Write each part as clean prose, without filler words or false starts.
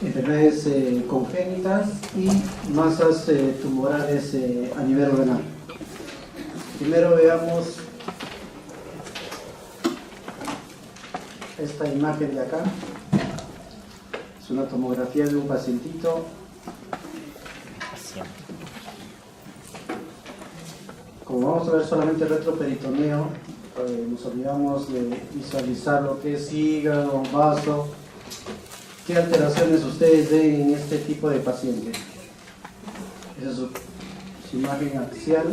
enfermedades congénitas y masas tumorales a nivel renal. Primero veamos esta imagen de acá. Es una tomografía de un pacientito. Como vamos a ver solamente el retroperitoneo, nos olvidamos de visualizar lo que es hígado, vaso. ¿Qué alteraciones ustedes ven en este tipo de paciente? Esa es su imagen axial.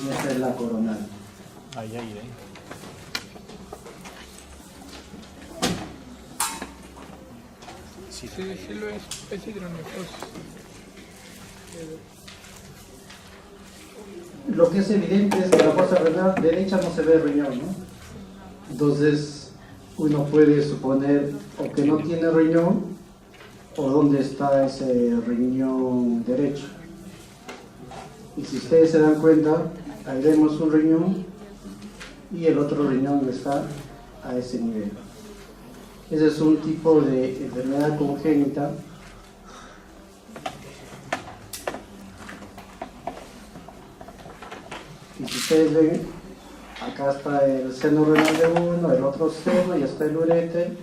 Y esta es la coronal. Ahí. Sí lo es hidronefrosis. Lo que es evidente es que en la fosa renal derecha no se ve el riñón, ¿no? Entonces uno puede suponer o que no tiene riñón o dónde está ese riñón derecho. Y si ustedes se dan cuenta, ahí vemos un riñón y el otro riñón está a ese nivel. Ese es un tipo de enfermedad congénita y si ustedes ven, acá está el seno renal de uno, el otro seno, y está el uréter,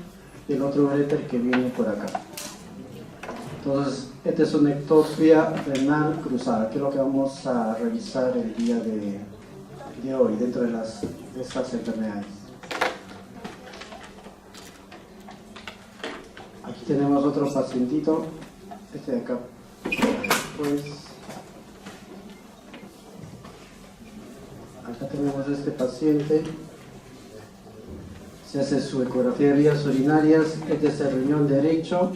y el otro uréter que viene por acá. Entonces, esta es una ectopia renal cruzada, que es lo que vamos a revisar el día de hoy, dentro de estas enfermedades. Aquí tenemos otro pacientito, este de acá, pues... Acá tenemos este paciente, se hace su ecografía de vías urinarias. Este es el riñón derecho,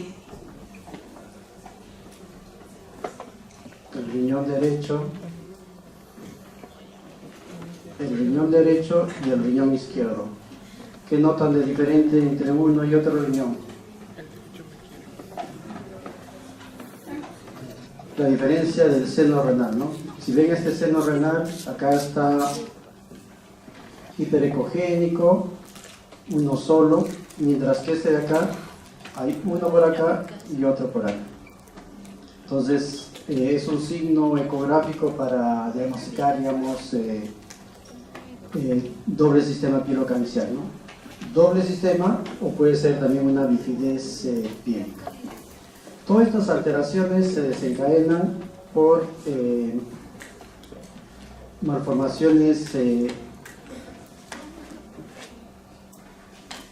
el riñón derecho y el riñón izquierdo. ¿Qué notan de diferente entre uno y otro riñón? La diferencia del seno renal, ¿no? Si ven este seno renal, acá está hiperecogénico, uno solo, mientras que este de acá, hay uno por acá y otro por acá. Entonces, es un signo ecográfico para diagnosticar, digamos, doble sistema pielocalcial, ¿no? Doble sistema, o puede ser también una bifidez piélica. Todas estas alteraciones se desencadenan por malformaciones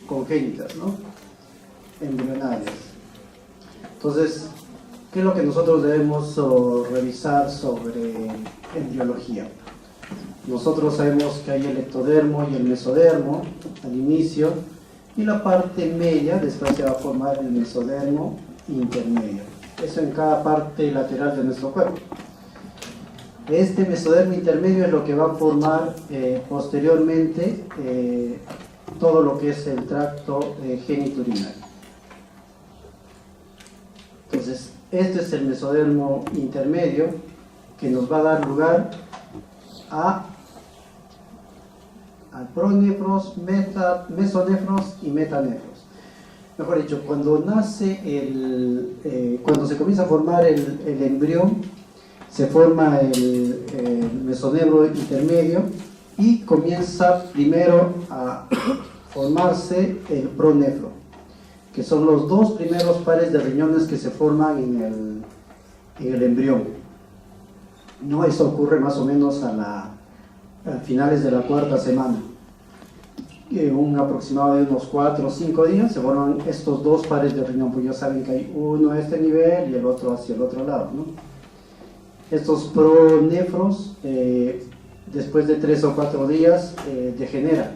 congénitas, ¿no? Embrionarias. Entonces, ¿qué es lo que nosotros debemos revisar sobre embriología? Nosotros sabemos que hay el ectodermo y el mesodermo al inicio, y la parte media después se va a formar el mesodermo intermedio. Eso en cada parte lateral de nuestro cuerpo. Este mesodermo intermedio es lo que va a formar posteriormente todo lo que es el tracto genitourinario. Entonces, este es el mesodermo intermedio que nos va a dar lugar a pronefros, mesonefros y metanefros. Mejor dicho, cuando cuando se comienza a formar el embrión, se forma el mesonefro intermedio y comienza primero a formarse el pronefro, que son los dos primeros pares de riñones que se forman en el embrión. No, eso ocurre más o menos a finales de la cuarta semana. Un aproximado de unos 4 o 5 días se forman estos dos pares de riñón, pues ya saben que hay uno a este nivel y el otro hacia el otro lado, ¿no? Estos pronefros, después de 3 o 4 días, degeneran.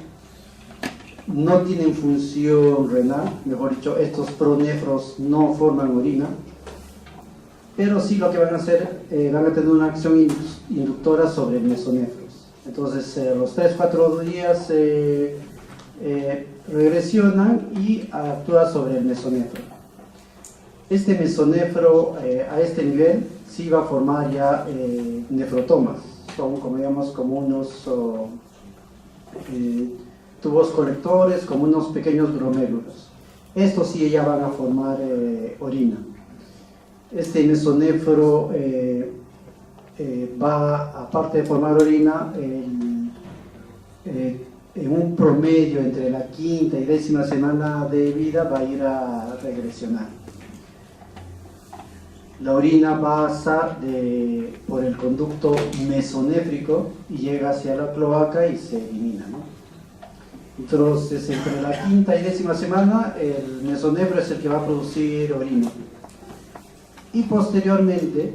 No tienen función renal, mejor dicho, estos pronefros no forman orina, pero sí lo que van a hacer, van a tener una acción inductora sobre el mesonefros. Entonces, los 3 o 4 días regresionan y actúa sobre el mesonefro. Este mesonefro a este nivel sí va a formar ya nefrotomas, son como digamos como unos tubos colectores, como unos pequeños glomérulos. estos sí ya van a formar orina. Este mesonéfro va, aparte de formar orina, en un promedio entre la 5ª y 10ª semana de vida va a ir a regresionar. La orina pasa por el conducto mesonéfrico y llega hacia la cloaca y se elimina, ¿no? Entonces, entre la 5ª y 10ª semana, el mesonéfro es el que va a producir orina. Y posteriormente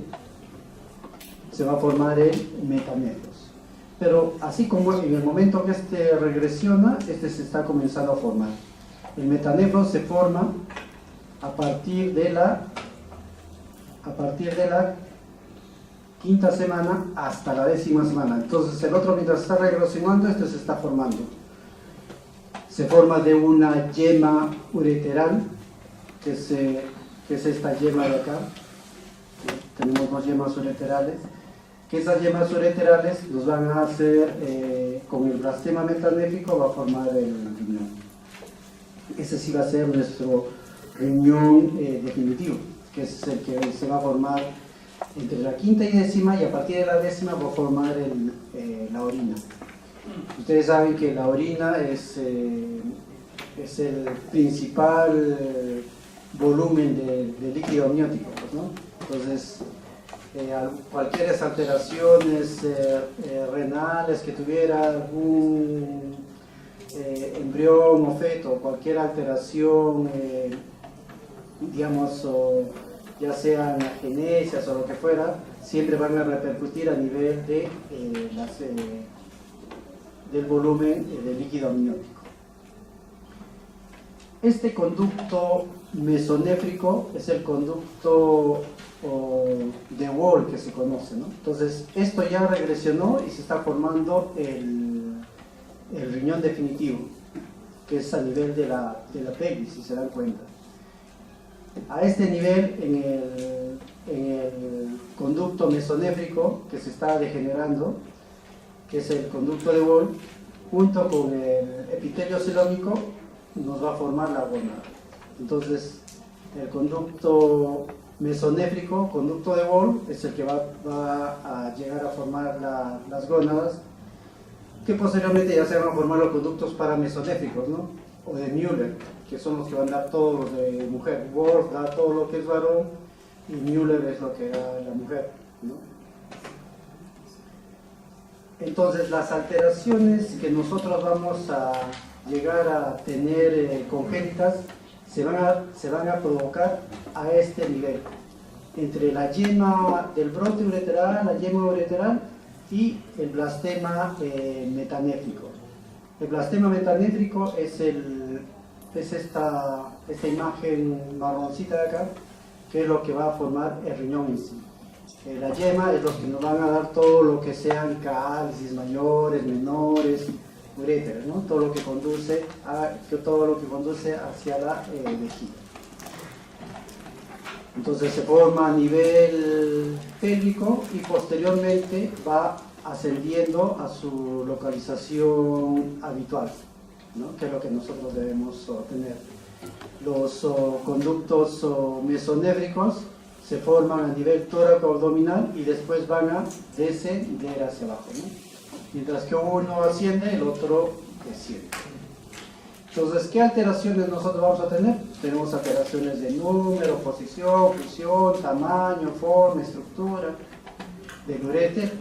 se va a formar el metanéfros. Pero así como en el momento que este regresiona, este se está comenzando a formar. El metanéfros se forma a partir de la 5ª semana hasta la 10ª semana. Entonces el otro, mientras está regresionando, este se está formando. Se forma de una yema ureteral, que es esta yema de acá. Tenemos 2 yemas ureterales, que esas yemas ureterales nos van a hacer, con el blastema metanéfrico va a formar el riñón. Ese sí va a ser nuestro riñón definitivo, que es el que se va a formar entre la 5ª y 10ª, y a partir de la 10ª va a formar la orina. Ustedes saben que la orina es el principal volumen de líquido amniótico, pues, ¿no? Entonces, cualquier alteraciones renales que tuviera algún embrión o feto, cualquier alteración, digamos, ya sean agenesias o lo que fuera, siempre van a repercutir a nivel del volumen de líquido amniótico. Este conducto mesonéfrico es el conducto de Wall que se conoce, ¿no? Entonces, esto ya regresionó y se está formando el riñón definitivo, que es a nivel de la pelvis, si se dan cuenta. A este nivel, en el conducto mesonéfrico que se está degenerando, que es el conducto de Wall, junto con el epitelio celómico, nos va a formar la gónada. Entonces, el conducto mesonéfrico, conducto de Wall, es el que va a llegar a formar las gónadas, que posteriormente ya se van a formar los conductos paramesonéfricos, ¿no? O de Müller, que son los que van a dar todos los de mujer. Wolf da todo lo que es varón y Müller es lo que da la mujer, ¿no? Entonces, las alteraciones que nosotros vamos a llegar a tener congénitas se van a provocar a este nivel, entre la yema del brote ureteral, la yema ureteral y el blastema metanéfrico. El blastema metanéfrico es esta imagen marroncita de acá, que es lo que va a formar el riñón en sí. La yema es lo que nos van a dar todo lo que sean cálices mayores, menores, uréteres, ¿no? Todo lo que conduce hacia la vejiga. Entonces se forma a nivel pélvico y posteriormente va ascendiendo a su localización habitual, ¿no? Que es lo que nosotros debemos tener. Los conductos mesonéfricos se forman a nivel tóraco-abdominal y después van a descender hacia abajo, ¿no? Mientras que uno asciende, el otro desciende. Entonces, ¿qué alteraciones nosotros vamos a tener? Tenemos alteraciones de número, posición, fusión, tamaño, forma, estructura del uréter.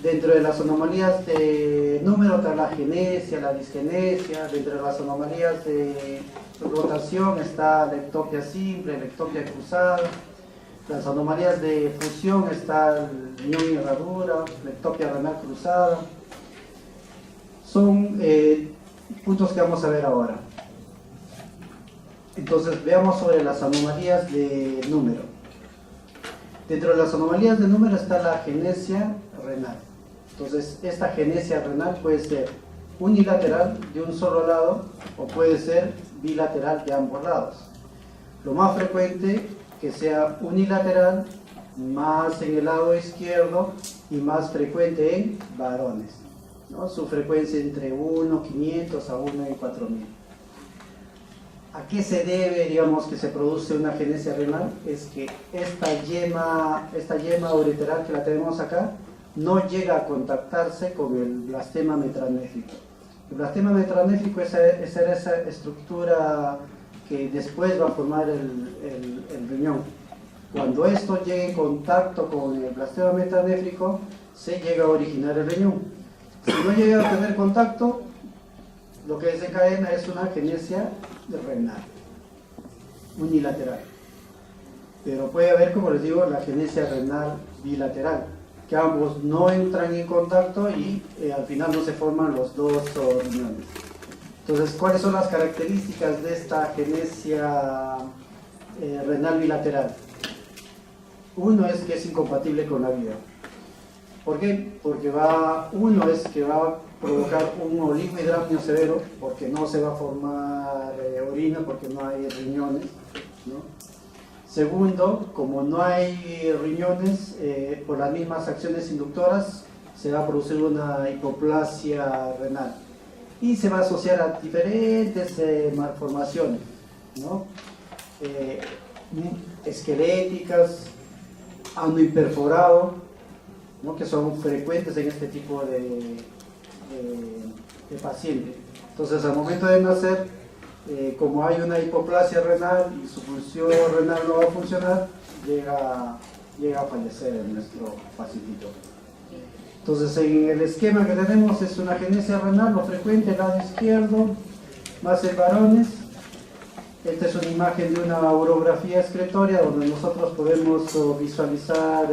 Dentro de las anomalías de número está la agenesia, la disgenesia. Dentro de las anomalías de rotación está la ectopia simple, la ectopia cruzada. Las anomalías de fusión está el riñón y herradura, la ectopia renal cruzada. Son puntos que vamos a ver ahora. Entonces, veamos sobre las anomalías de número. Dentro de las anomalías de número está la agenesia renal. Entonces, esta agenesia renal puede ser unilateral de un solo lado o puede ser bilateral de ambos lados. Lo más frecuente que sea unilateral, más en el lado izquierdo y más frecuente en varones, ¿no? Su frecuencia entre 1 en 500 a 1 en 4000. ¿A qué se debe, digamos, que se produce una agenesia renal? Es que esta yema ureteral que la tenemos acá no llega a contactarse con el blastema metranéfrico. El blastema metranéfrico es esa estructura que después va a formar el riñón. Cuando esto llegue en contacto con el blastema metranéfrico, se llega a originar el riñón. Si no llega a tener contacto, lo que desencadena es una agenesia renal, unilateral. Pero puede haber, como les digo, la agenesia renal bilateral, que ambos no entran en contacto y al final no se forman los dos riñones. Entonces, ¿cuáles son las características de esta agenesia renal bilateral? Uno es que es incompatible con la vida. ¿Por qué? Porque uno es que va a provocar un oligohidramnio severo, porque no se va a formar orina, porque no hay riñones, ¿no? Segundo, como no hay riñones, por las mismas acciones inductoras, se va a producir una hipoplasia renal. Y se va a asociar a diferentes malformaciones, ¿no? Esqueléticas, ano hiperforado, ¿no? Que son frecuentes en este tipo de paciente. Entonces, al momento de nacer, como hay una hipoplasia renal y su función renal no va a funcionar, llega a fallecer nuestro pacientito. Entonces, en el esquema que tenemos es una agenesia renal, lo frecuente, el lado izquierdo, más en varones. Esta es una imagen de una urografía excretoria donde nosotros podemos visualizar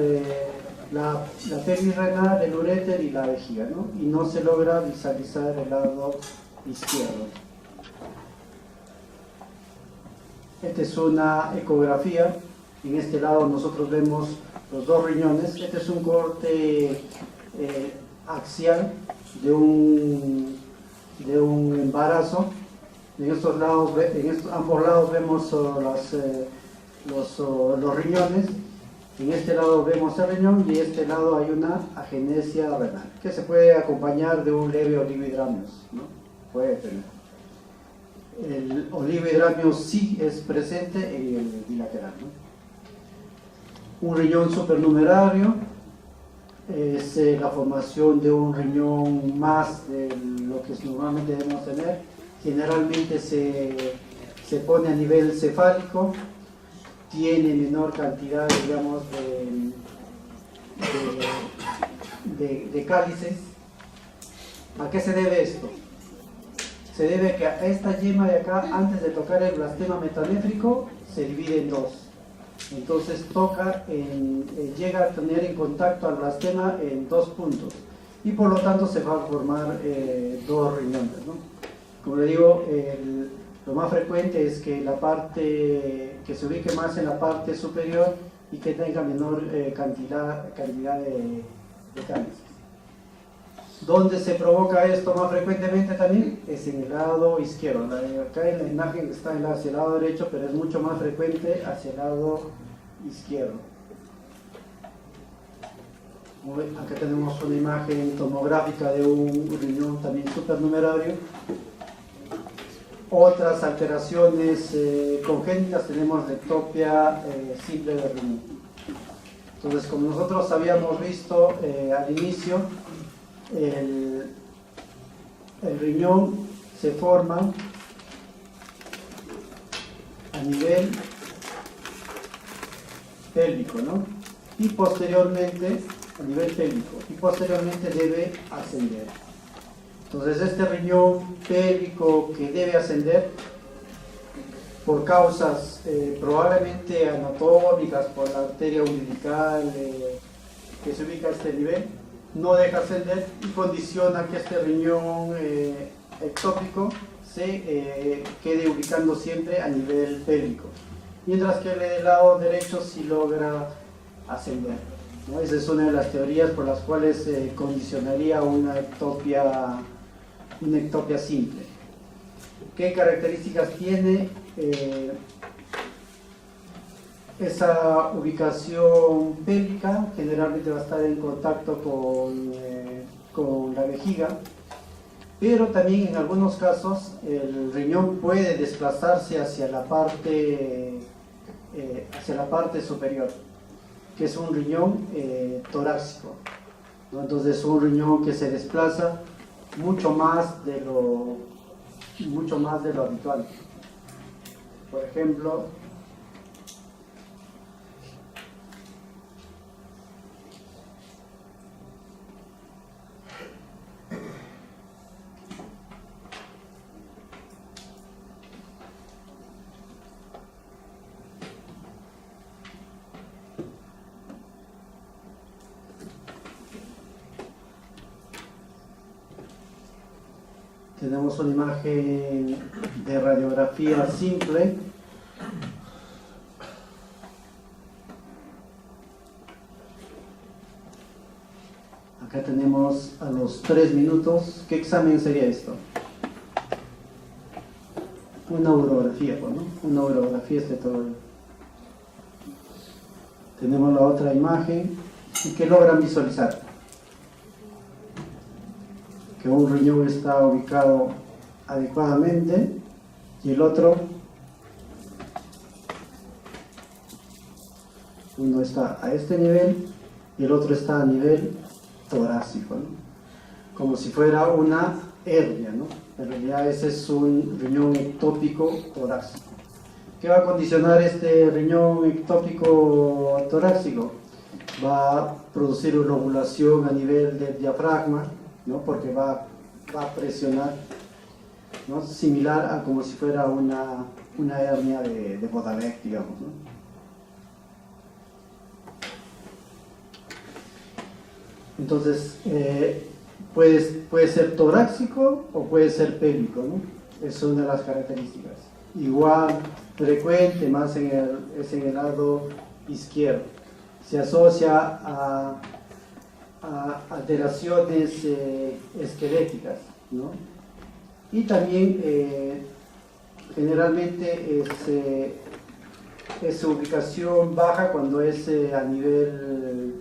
la pelvis renal, el uréter y la vejiga, ¿no? Y no se logra visualizar el lado izquierdo. Esta es una ecografía. En este lado nosotros vemos los dos riñones. Este es un corte axial de un embarazo. En estos lados, ambos lados vemos los riñones. En este lado vemos el riñón y en este lado hay una agenesia renal que se puede acompañar de un leve oligohidramio, ¿no? Puede tener. El oligohidramio sí es presente en el bilateral, ¿no? Un riñón supernumerario es la formación de un riñón más de lo que normalmente debemos tener. Generalmente se pone a nivel cefálico, tiene menor cantidad, digamos, de cálices. ¿A qué se debe esto? Se debe que a esta yema de acá, antes de tocar el blastema metanéfrico, se divide en dos. Entonces llega a tener en contacto al blastema en dos puntos. Y por lo tanto se va a formar dos riñones, ¿no? Como le digo, lo más frecuente es que que se ubique más en la parte superior y que tenga menor cantidad de cálices. ¿Dónde se provoca esto más frecuentemente también? Es en el lado izquierdo. Acá en la imagen está hacia el lado derecho, pero es mucho más frecuente hacia el lado izquierdo. Acá tenemos una imagen tomográfica de un riñón también supernumerario. Otras alteraciones congénitas, tenemos la ectopia simple de riñón. Entonces, como nosotros habíamos visto al inicio, el riñón se forma a nivel pélvico, ¿no? Y posteriormente, a nivel pélvico, y posteriormente debe ascender. Entonces, este riñón pélvico que debe ascender por causas probablemente anatómicas, por la arteria umbilical que se ubica a este nivel, no deja ascender y condiciona que este riñón ectópico se quede ubicando siempre a nivel pélvico, mientras que el del lado derecho sí logra ascender, ¿no? Esa es una de las teorías por las cuales condicionaría una ectopia simple. ¿Qué características tiene esa ubicación pélvica? Generalmente va a estar en contacto con la vejiga. pero también en algunos casos el riñón puede desplazarse hacia la parte superior, que es un riñón torácico, ¿no? Entonces es un riñón que se desplaza mucho más de lo habitual. Por ejemplo, tenemos una imagen de radiografía simple. Acá tenemos a los 3 minutos. ¿Qué examen sería esto? Una urografía, ¿no? Una urografía es de todo. Tenemos la otra imagen. ¿Y qué logran visualizar? Que un riñón está ubicado adecuadamente y el otro, uno está a este nivel y el otro está a nivel torácico, ¿no? Como si fuera una hernia, ¿no? En realidad ese es un riñón ectópico torácico. ¿Qué va a condicionar este riñón ectópico torácico? Va a producir una ovulación a nivel del diafragma, ¿no? Porque va a presionar, ¿no? Similar a como si fuera una hernia de Bodalek, digamos, ¿no? Entonces, puede ser torácico o puede ser pélvico, ¿no? Es una de las características. Igual, frecuente, más es en el lado izquierdo. Se asocia a alteraciones esqueléticas, ¿no? Y también generalmente es su ubicación baja cuando es a nivel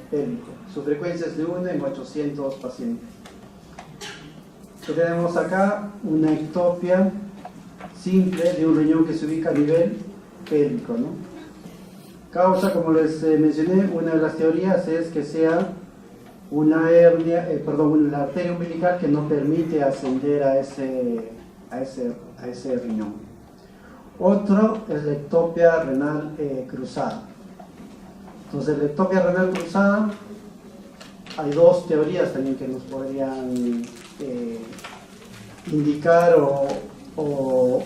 pélvico. Su frecuencia es de 1 en 800 pacientes. Entonces tenemos acá una ectopia simple de un riñón que se ubica a nivel pélvico, ¿no? Causa, como les mencioné, una de las teorías es que sea una hernia, una arteria umbilical que no permite ascender a ese riñón. Otro es la ectopia renal cruzada. Entonces, la ectopia renal cruzada, hay dos teorías también que nos podrían indicar o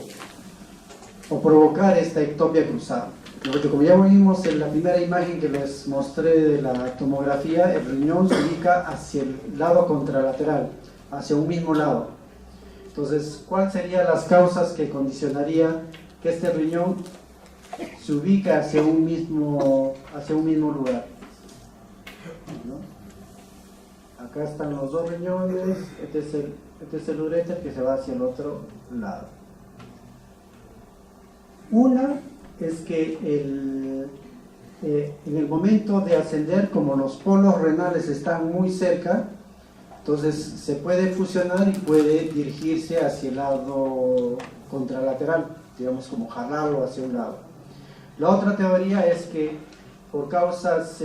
provocar esta ectopia cruzada. Porque como ya vimos en la primera imagen que les mostré de la tomografía, el riñón se ubica hacia el lado contralateral, hacia un mismo lado. Entonces, ¿cuáles serían las causas que condicionaría que este riñón se ubique hacia un mismo lugar? ¿No? Acá están los dos riñones, este es el uréter que se va hacia el otro lado. Una es que en el momento de ascender, como los polos renales están muy cerca, entonces se puede fusionar y puede dirigirse hacia el lado contralateral, digamos como jalarlo hacia un lado. La otra teoría es que por causas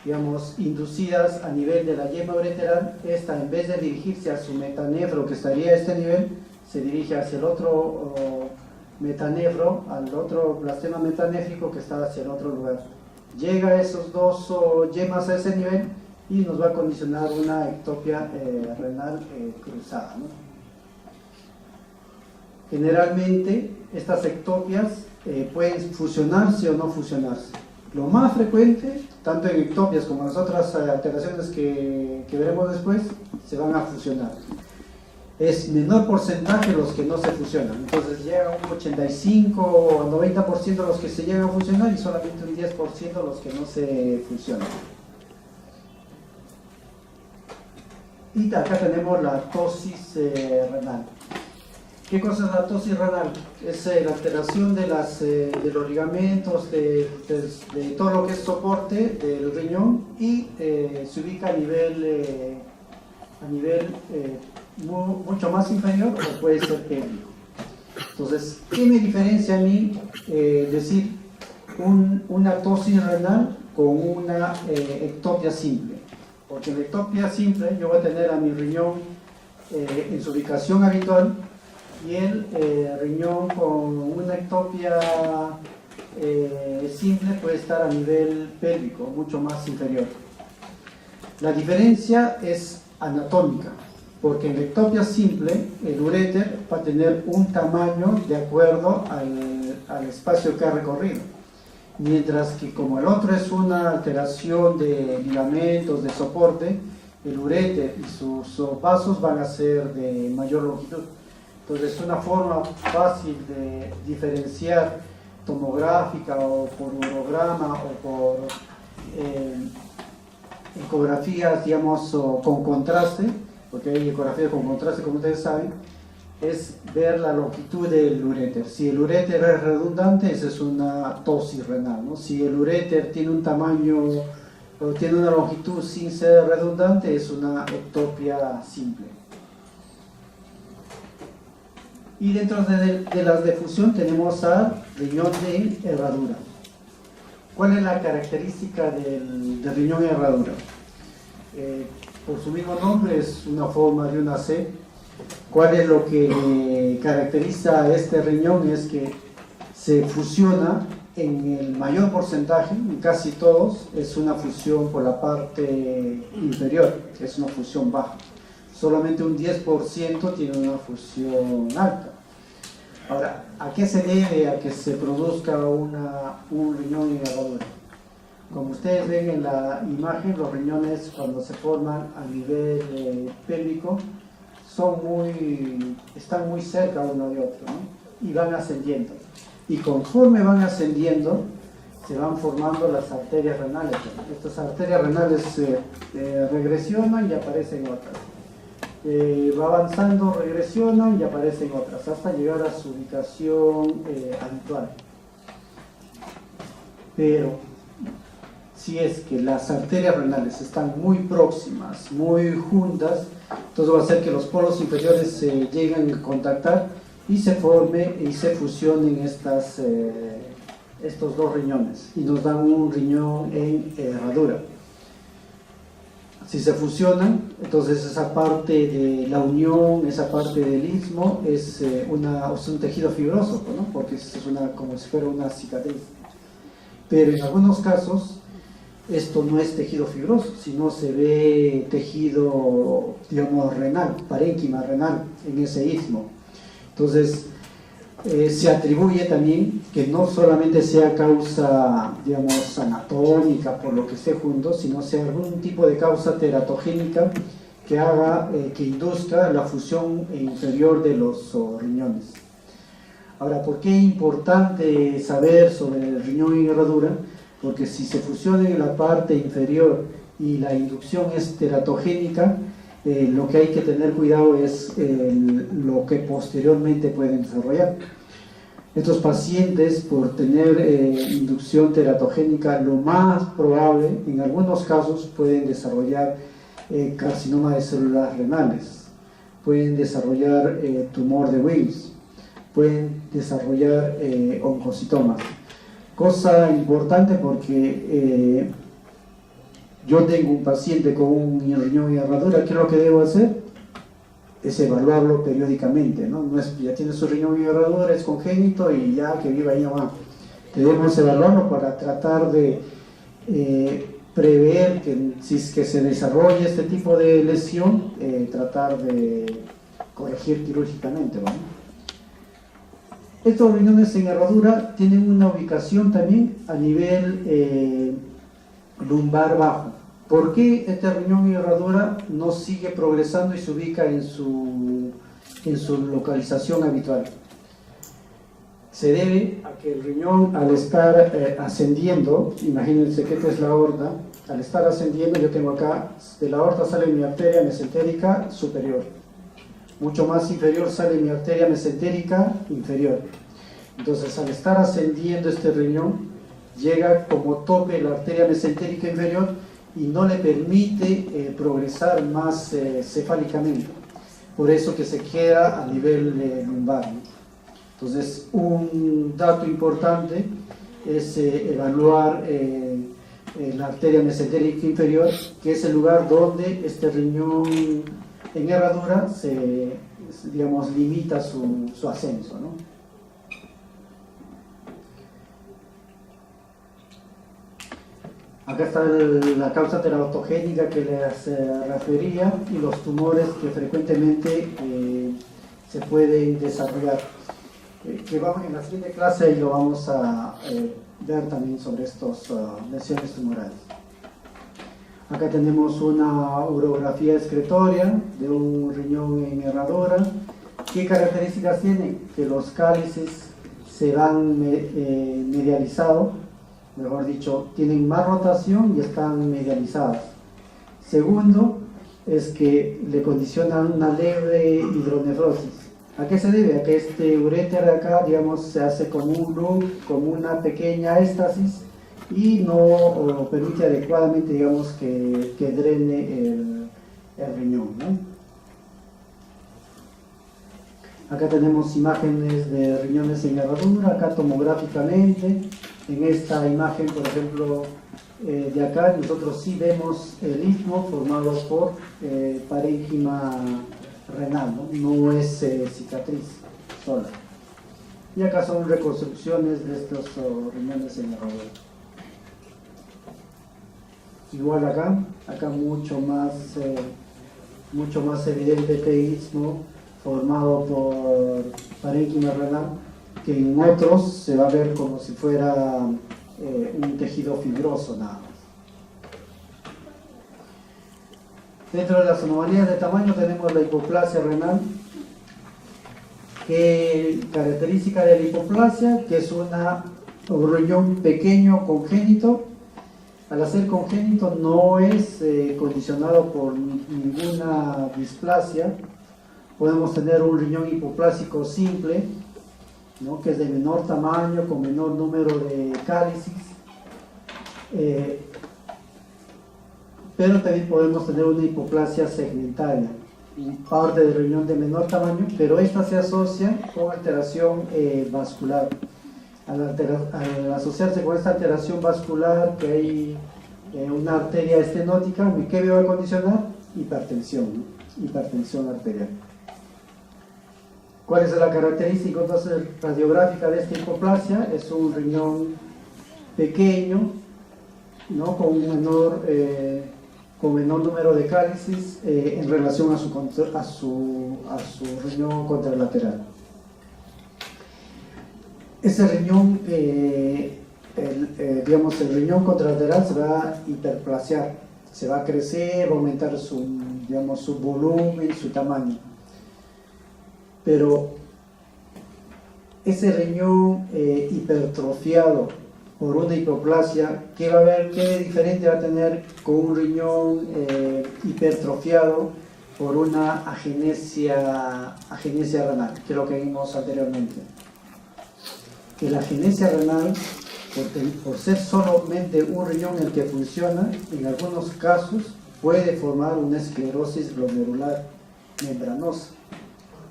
digamos inducidas a nivel de la yema ureteral, esta en vez de dirigirse a su metanefro que estaría a este nivel, se dirige hacia el otro metanefro, al otro blastema metanéfrico que está hacia el otro lugar. Llega a esos dos yemas a ese nivel y nos va a condicionar una ectopia renal cruzada, ¿no? Generalmente estas ectopias pueden fusionarse o no fusionarse. Lo más frecuente, tanto en ectopias como en las otras alteraciones que veremos después, se van a fusionar. Es menor porcentaje los que no se fusionan, entonces llega un 85 o 90% de los que se llegan a fusionar y solamente un 10% los que no se fusionan. Y acá tenemos la ptosis renal. ¿Qué cosa es la ptosis renal? Es la alteración de los ligamentos, de todo lo que es soporte del riñón y se ubica a nivel a nivel mucho más inferior o puede ser pélvico. Entonces, ¿qué me diferencia a mí decir una tosis renal con una ectopia simple? Porque en la ectopia simple yo voy a tener a mi riñón en su ubicación habitual y el riñón con una ectopia simple puede estar a nivel pélvico, mucho más inferior. La diferencia es anatómica, porque en la ectopia simple el uréter va a tener un tamaño de acuerdo al espacio que ha recorrido, mientras que como el otro es una alteración de ligamentos, de soporte, el uréter y sus vasos van a ser de mayor longitud. Entonces es una forma fácil de diferenciar tomográfica o por urograma o por ecografías, digamos, con contraste, porque hay ecografías con contraste, como ustedes saben, es ver la longitud del uréter. Si el uréter es redundante, esa es una tosis renal, ¿no? Si el uréter tiene un tamaño o tiene una longitud sin ser redundante, es una ectopia simple. Y dentro de las de fusión tenemos al riñón de herradura. ¿Cuál es la característica del riñón de herradura? Por su mismo nombre es una forma de una C. ¿Cuál es lo que caracteriza a este riñón? Es que se fusiona en el mayor porcentaje, en casi todos, es una fusión por la parte inferior, es una fusión baja. Solamente un 10% tiene una fusión alta. Ahora, ¿a qué se debe a que se produzca un riñón en herradura? Como ustedes ven en la imagen, los riñones cuando se forman a nivel pélvico están muy cerca uno de otro, ¿no? Y van ascendiendo. Y conforme van ascendiendo, se van formando las arterias renales. Estas arterias renales regresionan y aparecen otras. Va avanzando, regresionan y aparecen otras, hasta llegar a su ubicación habitual. Pero si es que las arterias renales están muy próximas, muy juntas, entonces va a hacer que los polos inferiores se lleguen a contactar y se forme y se fusionen estos dos riñones y nos dan un riñón en herradura. Si se fusionan, entonces esa parte de la unión, esa parte del istmo es un tejido fibroso, ¿no? Porque es como si fuera una cicatriz. Pero en algunos casos esto no es tejido fibroso, sino se ve tejido, digamos, renal, parénquima renal en ese istmo. Entonces se atribuye también que no solamente sea causa, digamos, anatómica por lo que esté junto, sino sea algún tipo de causa teratogénica que haga, que induzca la fusión inferior de los riñones. Ahora, ¿por qué es importante saber sobre el riñón en herradura? Porque si se fusiona en la parte inferior y la inducción es teratogénica, lo que hay que tener cuidado es lo que posteriormente pueden desarrollar. Estos pacientes, por tener inducción teratogénica, lo más probable, en algunos casos, pueden desarrollar carcinoma de células renales, pueden desarrollar tumor de Wills, pueden desarrollar oncocitomas. Cosa importante porque yo tengo un paciente con un riñón en herradura, ¿qué es lo que debo hacer? Es evaluarlo periódicamente, ¿no? No es, ya tiene su riñón en herradura, es congénito y ya que viva ahí nomás. Debemos evaluarlo para tratar de prever que si es que se desarrolla este tipo de lesión, tratar de corregir quirúrgicamente, ¿no? Estos riñones en herradura tienen una ubicación también a nivel lumbar bajo. ¿Por qué este riñón en herradura no sigue progresando y se ubica en su localización habitual? Se debe a que el riñón, al estar ascendiendo, imagínense que esta es la aorta, al estar ascendiendo yo tengo acá, de la aorta sale mi arteria mesentérica superior, mucho más inferior sale mi arteria mesentérica inferior. Entonces, al estar ascendiendo este riñón, llega como tope la arteria mesentérica inferior y no le permite progresar más cefálicamente. Por eso que se queda a nivel lumbar, ¿no? Entonces, un dato importante es evaluar la arteria mesentérica inferior, que es el lugar donde este riñón en herradura digamos, limita su ascenso, ¿no? Acá está la causa teratogénica que les refería y los tumores que frecuentemente se pueden desarrollar. Que vamos, en la siguiente clase lo vamos a ver también sobre estas lesiones tumorales. Acá tenemos una urografía excretoria de un riñón en herradura. ¿Qué características tiene? Que los cálices se van medializados, mejor dicho, tienen más rotación y están medializadas. Segundo, es que le condicionan una leve hidronefrosis. ¿A qué se debe? A que este uréter de acá, digamos, se hace como un loop, como una pequeña éstasis y no permite adecuadamente, digamos, que drene el riñón, ¿no? Acá tenemos imágenes de riñones en herradura, acá tomográficamente. En esta imagen, por ejemplo, de acá, nosotros sí vemos el istmo formado por parénquima renal, no es cicatriz sola. Y acá son reconstrucciones de estos riñones en herradura. Igual acá mucho más evidente este istmo formado por parénquima renal, que en otros se va a ver como si fuera un tejido fibroso nada más. Dentro de las anomalías de tamaño tenemos la hipoplasia renal. ¿Qué característica de la hipoplasia? Que es un riñón pequeño congénito. Al ser congénito no es condicionado por ninguna displasia. Podemos tener un riñón hipoplásico simple, ¿no? Que es de menor tamaño, con menor número de cálices, pero también podemos tener una hipoplasia segmentaria, parte del riñón de menor tamaño, pero esta se asocia con alteración vascular. Al asociarse con esta alteración vascular, que hay una arteria estenótica, ¿qué me va a condicionar? Hipertensión, ¿no? Hipertensión arterial. ¿Cuál es la característica entonces radiográfica de esta hipoplasia? Es un riñón pequeño, ¿no? con menor número de cálices en relación a su riñón contralateral. Ese riñón, digamos, el riñón contralateral se va a hiperplasiar, se va a crecer, va a aumentar su volumen, su tamaño. Pero ese riñón hipertrofiado por una hipoplasia, ¿qué va a haber? ¿Qué diferente va a tener con un riñón hipertrofiado por una agenesia renal? Que es lo que vimos anteriormente. Que la agenesia renal, por ser solamente un riñón el que funciona, en algunos casos puede formar una esclerosis glomerular membranosa.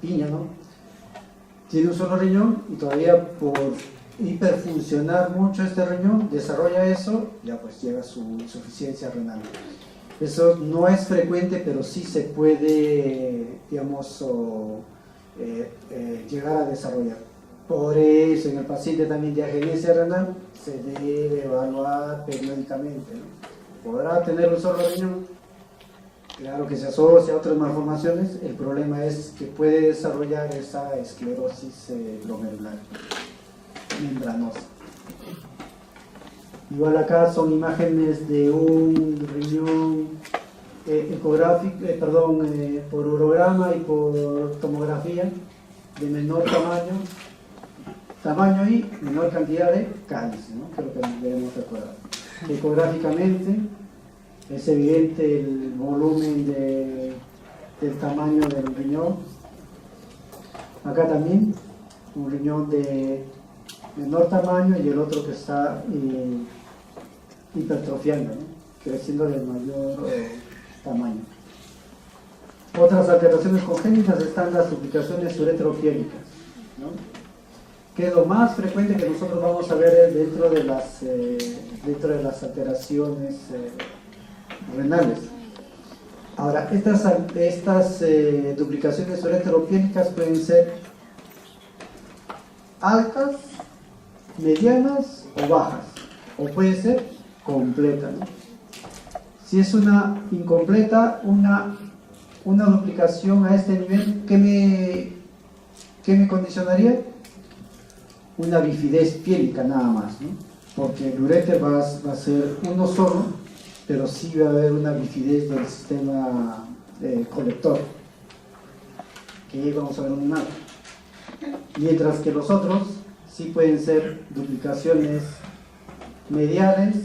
Piña, ¿no? Tiene un solo riñón y todavía por hiperfuncionar mucho este riñón, desarrolla eso, ya pues llega a su insuficiencia renal. Eso no es frecuente, pero sí se puede, digamos, llegar a desarrollar. Por eso en el paciente también de agenesia renal se debe evaluar periódicamente, ¿no? ¿Podrá tener un solo riñón? Claro que se asocia a otras malformaciones, el problema es que puede desarrollar esa esclerosis glomerular membranosa. Igual acá son imágenes de un riñón ecográfico, por urograma y por tomografía de menor tamaño y menor cantidad de cálices, ¿no? Que es lo que debemos recordar. Ecográficamente es evidente el volumen del tamaño del riñón. Acá también un riñón de menor tamaño y el otro que está hipertrofiando, ¿no? creciendo de mayor tamaño. Otras alteraciones congénitas están las duplicaciones ureteropiélicas, ¿no? Que es lo más frecuente que nosotros vamos a ver dentro de las alteraciones renales. Ahora, estas duplicaciones ureteropiélicas pueden ser altas, medianas o bajas, o puede ser completa, ¿no? Si es una incompleta, una duplicación a este nivel, ¿qué me condicionaría? Una bifidez piélica nada más, ¿no? Porque el uréter va a ser uno solo, pero sí va a haber una bifidez del sistema colector, que ahí vamos a ver un mapa. Mientras que los otros sí pueden ser duplicaciones mediales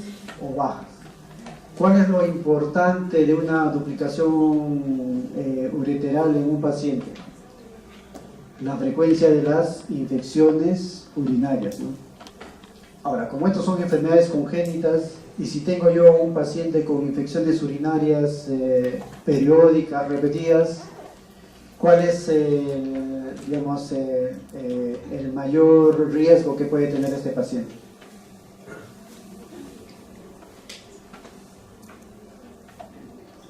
o bajas. ¿Cuál es lo importante de una duplicación ureteral en un paciente? La frecuencia de las infecciones urinarias, ¿no? Ahora, como estos son enfermedades congénitas, y si tengo yo un paciente con infecciones urinarias periódicas, repetidas, ¿cuál es digamos, el mayor riesgo que puede tener este paciente?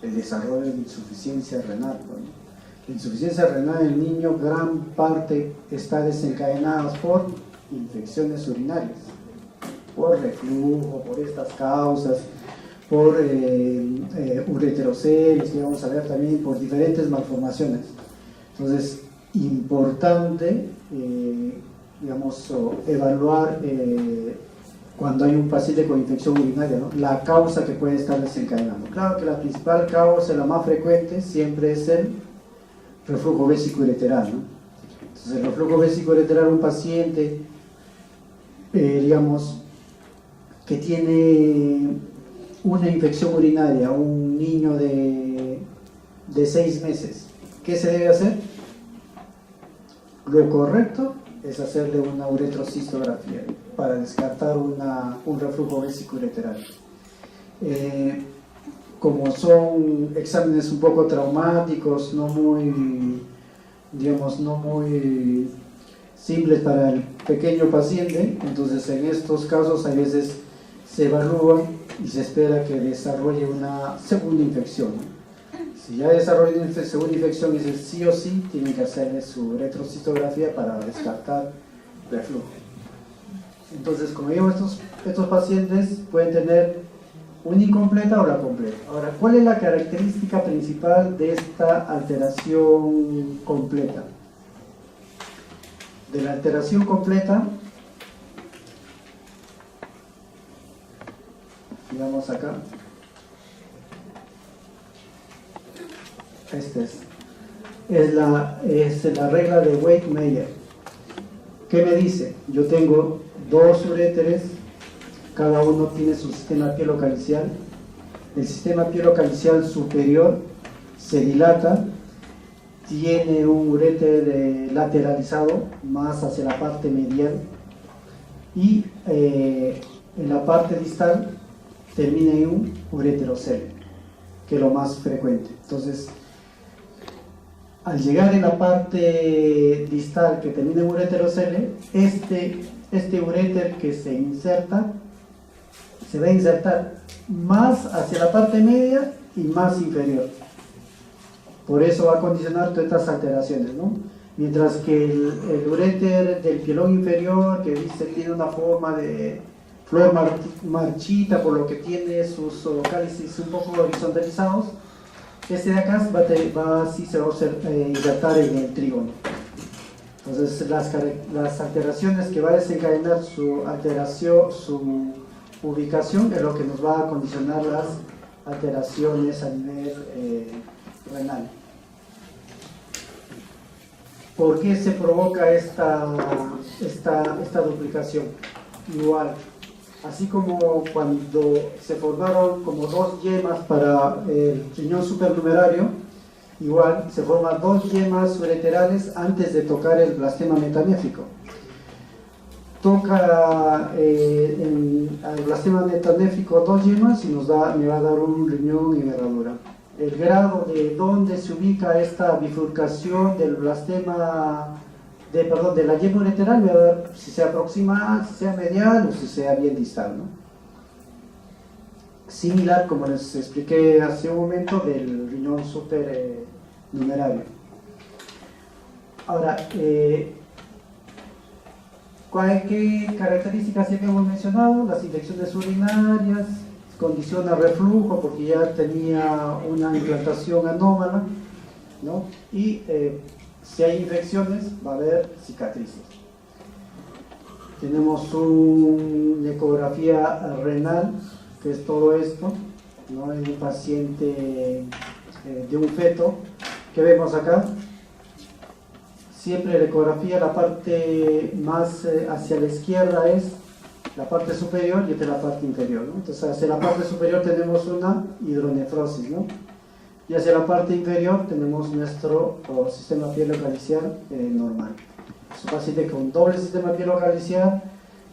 El desarrollo de insuficiencia renal, ¿no? La insuficiencia renal en el niño, gran parte está desencadenada por infecciones urinarias, por reflujo, por estas causas, por ureterocelitis, que vamos a ver también, por diferentes malformaciones. Entonces, importante, digamos, evaluar cuando hay un paciente con infección urinaria, ¿no? La causa que puede estar desencadenando. Claro que la principal causa, la más frecuente, siempre es el reflujo vésico-ureteral, ¿no? Entonces, el reflujo vésico-ureteral, un paciente, digamos, que tiene una infección urinaria, un niño de 6 meses, ¿qué se debe hacer? Lo correcto es hacerle una uretrocistografía para descartar un reflujo vésico-ureteral. Como son exámenes un poco traumáticos, no muy, digamos, no muy simples para el pequeño paciente, entonces en estos casos a veces se evalúa y se espera que desarrolle una segunda infección, ¿no? Si ya desarrolla una segunda infección, dice sí o sí tienen que hacerle su uretrocistografía para descartar reflujo. Entonces, como digo, estos pacientes pueden tener una incompleta o la completa. Ahora, ¿cuál es la característica principal de esta alteración completa? De la alteración completa, digamos acá, es la regla de Weichmeier. ¿Qué me dice? Yo tengo dos uréteres, cada uno tiene su sistema pielocalicial. El sistema pielocalicial superior se dilata, tiene un uréter lateralizado más hacia la parte medial, y en la parte distal termina en un ureterocele, que es lo más frecuente. Entonces, al llegar en la parte distal que termina en ureterocele, este uréter que se inserta, se va a insertar más hacia la parte media y más inferior. Por eso va a condicionar todas estas alteraciones, ¿no? Mientras que el uréter del pielón inferior, que dice tiene una forma de flor marchita, por lo que tiene sus cálices un poco horizontalizados, este de acá sí se va a insertar en el trígono. Entonces, las alteraciones que va a desencadenar su ubicación es lo que nos va a condicionar las alteraciones a nivel renal. ¿Por qué se provoca esta duplicación? Igual, así como cuando se formaron como dos yemas para el riñón supernumerario, igual se forman dos yemas ureterales antes de tocar el blastema metaméfico. toca el blastema metanéfrico 2 yemas y me va a dar un riñón en herradura. El grado de dónde se ubica esta bifurcación del blastema, de la yema ureteral, me va a dar si sea proximal, si sea medial o si sea bien distal, ¿no? Similar, como les expliqué hace un momento, del riñón supernumerario. Ahora, ¿qué características ya hemos mencionado? Las infecciones urinarias, condición de reflujo porque ya tenía una implantación anómala, ¿no? Y si hay infecciones va a haber cicatrices. Tenemos una ecografía renal, que es todo esto, ¿no? En un paciente de un feto, que vemos acá. Siempre la ecografía, la parte más hacia la izquierda es la parte superior y esta es la parte inferior, ¿no? Entonces hacia la parte superior tenemos una hidronefrosis, ¿no? Y hacia la parte inferior tenemos nuestro sistema pielocaliciar normal. Es un paciente con doble sistema pielocaliciar,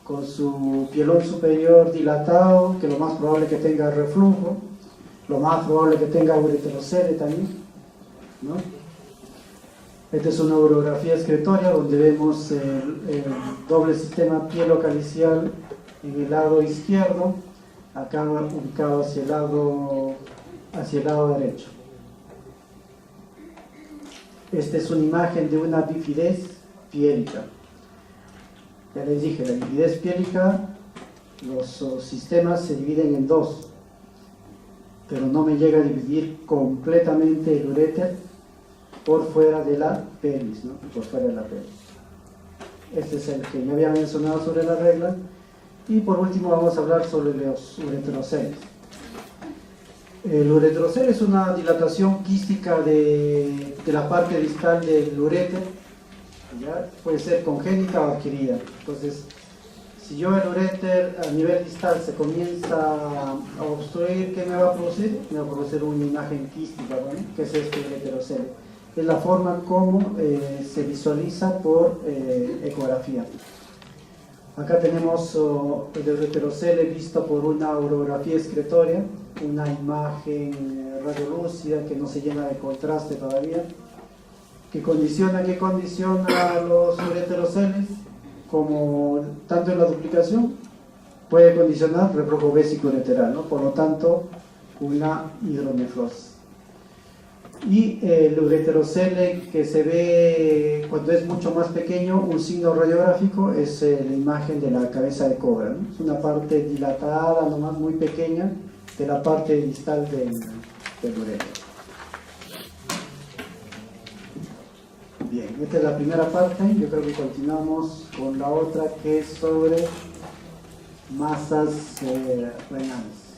con su pielón superior dilatado, que lo más probable que tenga reflujo, lo más probable que tenga ureterocele también, ¿no? Esta es una urografía excretoria donde vemos el doble sistema pielocalicial en el lado izquierdo, acá ubicado hacia el lado derecho. Esta es una imagen de una bifidez piélica. Ya les dije, la bifidez piélica, los sistemas se dividen en dos, pero no me llega a dividir completamente el uréter por fuera de la pelvis, ¿no? Por fuera de la pelvis. Este es el que yo había mencionado sobre la regla. Y por último vamos a hablar sobre los ureteroceles. El ureterocele es una dilatación quística de la parte distal del uréter, ¿ya? Puede ser congénita o adquirida. Entonces, si yo el uréter a nivel distal se comienza a obstruir, ¿qué me va a producir? Me va a producir una imagen quística, ¿no? Que es este ureterocele. Es la forma como se visualiza por ecografía. Acá tenemos el ureterocele visto por una urografía excretoria, una imagen radiolúcida que no se llena de contraste todavía. ¿Qué condiciona los ureteroceles? Como tanto en la duplicación puede condicionar reflujo bésico ureteral, ¿no? Por lo tanto, una hidronefrosis. Y el ureterocele que se ve cuando es mucho más pequeño, un signo radiográfico, es la imagen de la cabeza de cobra, ¿no? Es una parte dilatada, nomás muy pequeña, de la parte distal del uréter. Bien, esta es la primera parte. Yo creo que continuamos con la otra, que es sobre masas renales.